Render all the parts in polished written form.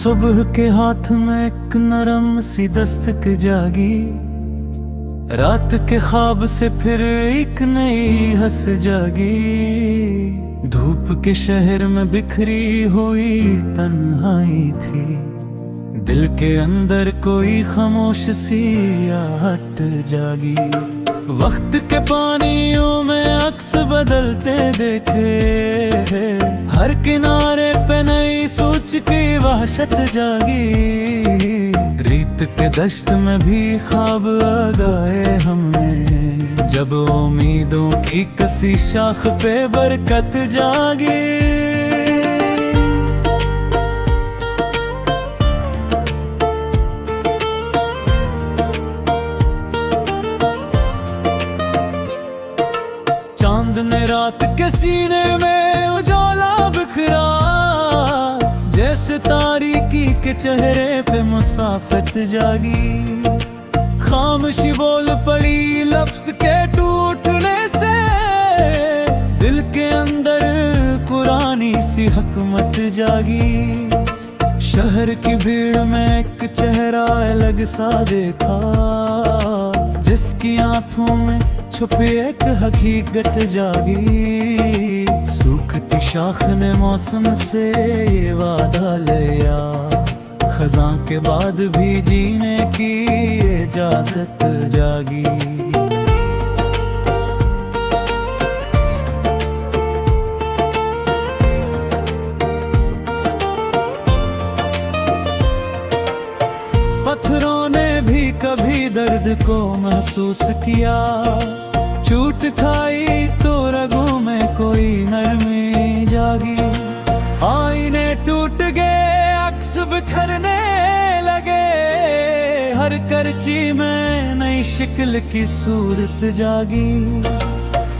सुबह के हाथ में एक नरम सी दस्तक जागी, रात के ख्वाब से फिर एक नई हंस जागी। धूप के शहर में बिखरी हुई तन्हाई थी, दिल के अंदर कोई खामोश सी आहट जागी। वक्त के पानियों में अक्स बदलते देखे, हर किनारे पे नई सोच की वहशत जागी। रीत के दश्त में भी ख्वाब आ गए हमें, जब उम्मीदों की कसी शाख पे बरकत जागी। चांद ने रात के सीने में उजाला बिखरा, जैसे तारीकी के चेहरे पे मुसाफत जागी। खामोशी बोल पड़ी लफ्ज के टूटने से, दिल के अंदर पुरानी सी हकमत जागी। शहर की भीड़ में एक चेहरा अलग सा देखा, जिसकी आंखों में छुपी एक हकीकत जागी। सूखती शाख ने मौसम से ये वादा लिया, खज़ां के बाद भी जीने की इजाजत जागी। पत्थरों ने भी कभी दर्द को महसूस किया, चोट खाई तो रगों में कोई नरमी जागी। आईने टूट गए, अक्स बिखरने लगे, हर करची में नई शिकल की सूरत जागी।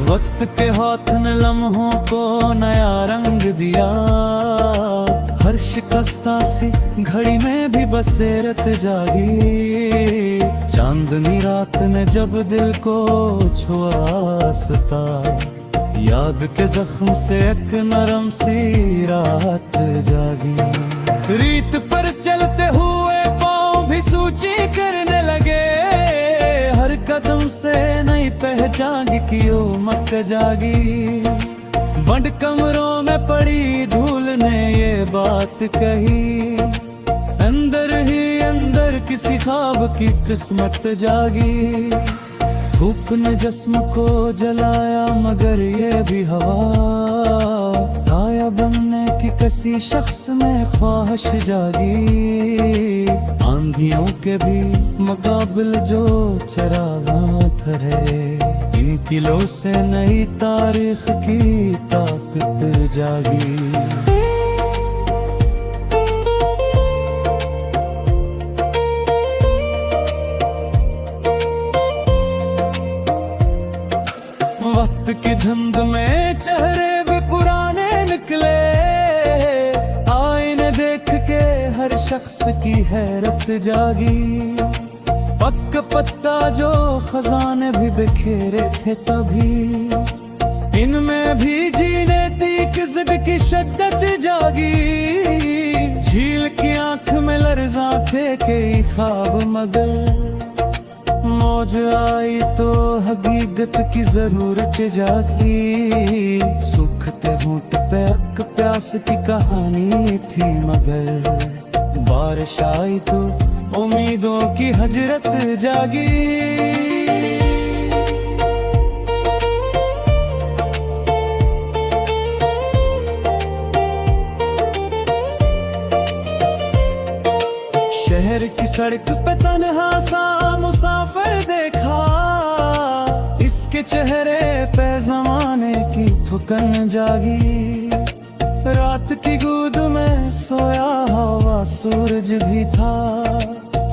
वक्त के हाथ ने लम्हों को नया रंग दिया, हर शिकस्ता सी घड़ी में भी बसेरत जागी। चांदनी रात ने जब दिल को छुआ सता, याद के जख्म से एक नरम सी राहत जागी। रीत पर चलते हुए पाँव भी सूची करने लगे, हर कदम से नई पहचान की उमक जागी। बंद कमरों में पड़ी धूल ने ये बात कही, अंदर ही अंदर किसी ख्वाब की किस्मत जागी। धूप ने जिस्म को जलाया मगर ये भी हवा, साया बनने की किसी शख्स में ख्वाहिश जागी। आंधियों के भी मुकाबिल जो चरागां ठहरे, इन किलों से नई तारीख की ताकत जागी। वक्त की धुंध में चेहरे भी पुराने निकले, आईने देख के हर शख्स की हैरत जागी। पक्का पत्ता जो खजाने भी बिखेरे थे तभी, इनमें भी जीने तीक जिद की शिद्दत जागी। झील की आंख में लर्जा थे कई ख्वाब मगर, मौज आई तो हकीकत की जरूरत जागी। सूखते होंठ पे अक प्यास की कहानी थी मगर, बारिश आई तो उम्मीदों की हजरत जागी। शहर की सड़क पे तन्हा सा मुसाफिर देखा, इसके चेहरे पे जमाने की थुकन जागी। रात की गूद में सोया हुआ सूरज भी था,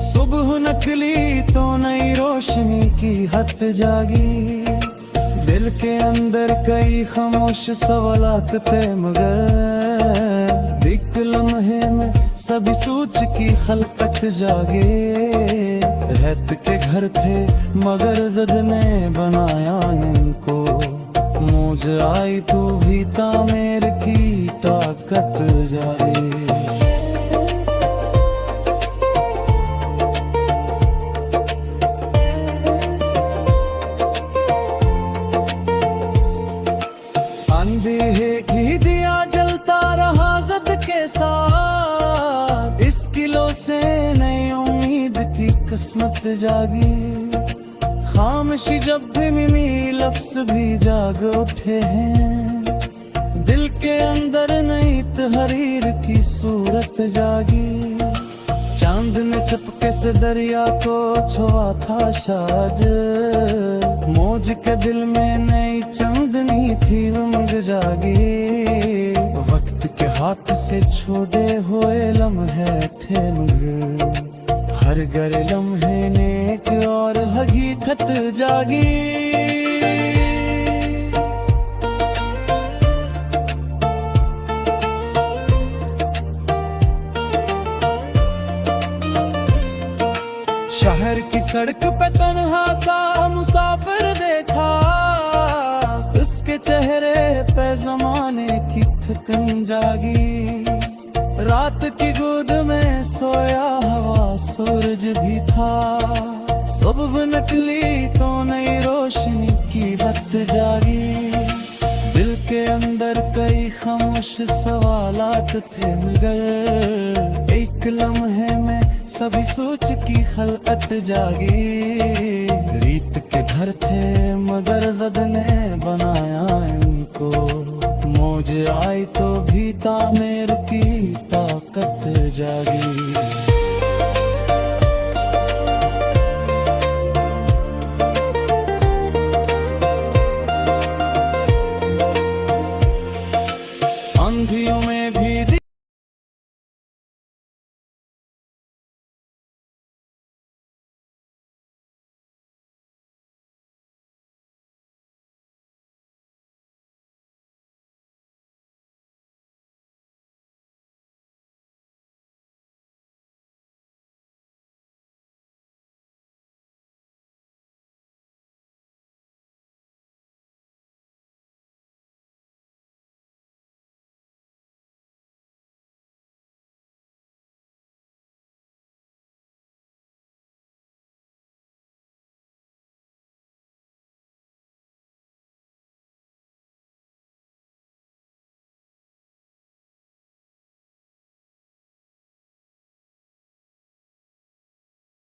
सुबह निकली तो नई रोशनी की हद जागी। दिल के अंदर कई खामोश सवालात थे मगर, एक लम्हे में सभी सोच की खलकत जागे। रहत के घर थे मगर जद ने बनाया इनको, मौज आई तो भी तामेर की ताकत जाए। किस्मत जागी। खामोशी जब भी मिमी लफ्ज भी जाग उठे हैं, दिल के अंदर नई तहरीर की सूरत जागी। चांद ने चपके से दरिया को छुआ था शाज, मौज के दिल में नई चांदनी थी उमंग जागी। वक्त के हाथ से छोड़े हुए लम्हे थे मगर, हर गर लम्हे नेक और हकीकत जागी। शहर की सड़क पे तन्हा सा मुसाफिर देखा, उसके चेहरे पे जमाने की थकन जागी। रात की गोद में सोया हुआ सूरज भी था, सुबह निकली तो नई रोशनी की रात जागी। दिल के अंदर कई खामोश सवालात थे मगर, एक लम्हे में सभी सोच की खलकत जागी। रीत के घर थे मगर ज़द ने बनाया इनको, मौज आई तो भी तामीर की ताकत जागी।